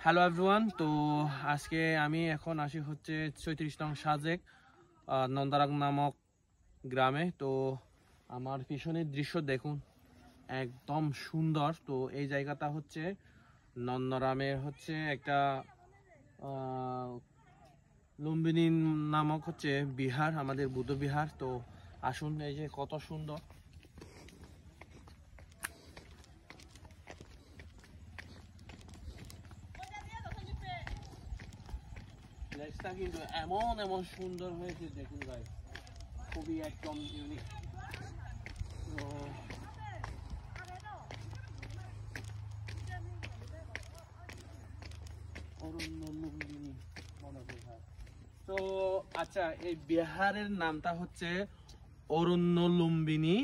Hello everyone. তো আজকে আমি এখন আসি হচ্ছে ৩৬ নং সাজেক নন্দারাম নামক গ্রামে। তো আমার পিছনের দৃশ্য দেখুন, একদম সুন্দর। তো এই জায়গাটা হচ্ছে নন্দরামের হচ্ছে একটা লুম্বিনী নামক হচ্ছে বিহার, আমাদের বুদ্ধ বিহার। তো আসুন, এই যে কত সুন্দর। প্লেসটা কিন্তু এমন সুন্দর হয়েছে, দেখুন ভাই, খুবই একদম ইউনিক। তো অরণ্য লুম্বিনী বনবিহার। তো আচ্ছা, এই বিহারের নামটা হচ্ছে অরণ্য লুম্বিনী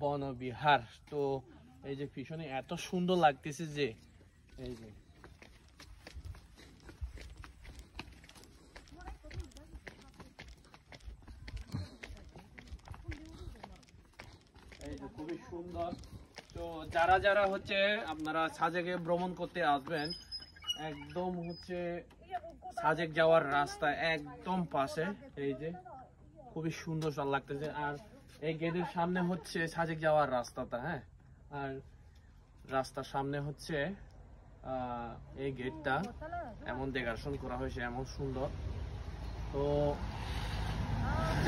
বনবিহার। তো এই যে পিছনে এত সুন্দর লাগতেছে, যে এই যে খুবই সুন্দর। তো যারা হচ্ছে আপনারা সাজেকে ভ্রমণ করতে আসবেন, একদম হচ্ছে সাজেক যাওয়ার রাস্তা একদম পাশে। এই যে খুবই সুন্দর লাগতেছে। আর এই গেটের সামনে হচ্ছে সাজেক যাওয়ার রাস্তাটা, হ্যাঁ। আর রাস্তার সামনে হচ্ছে এই গেটটা এমন ডেকোরেশন করা হয়েছে, এমন সুন্দর। তো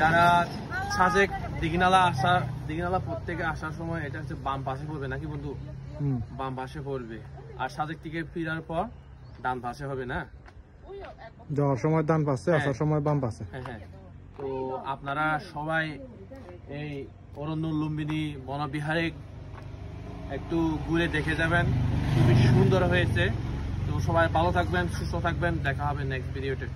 যারা সাজেক দিঘিনালা প্রত্যেকে আসার সময় এটা হচ্ছে বাম পাশে পড়বে, নাকি বন্ধু? বাম পাশে পড়বে। আর সাজেক থেকে ফেরার পর ডান পাশে হবে না? যাওয়ার সময় ডান পাশে, আসার সময় বাম পাশে। হ্যাঁ। তো আপনারা সবাই এই অরণ্য লুম্বিনী বনবিহারে একটু ঘুরে দেখে যাবেন, খুবই সুন্দর হয়েছে। তো সবাই ভালো থাকবেন, সুস্থ থাকবেন, দেখা হবে নেক্সট ভিডিওতে।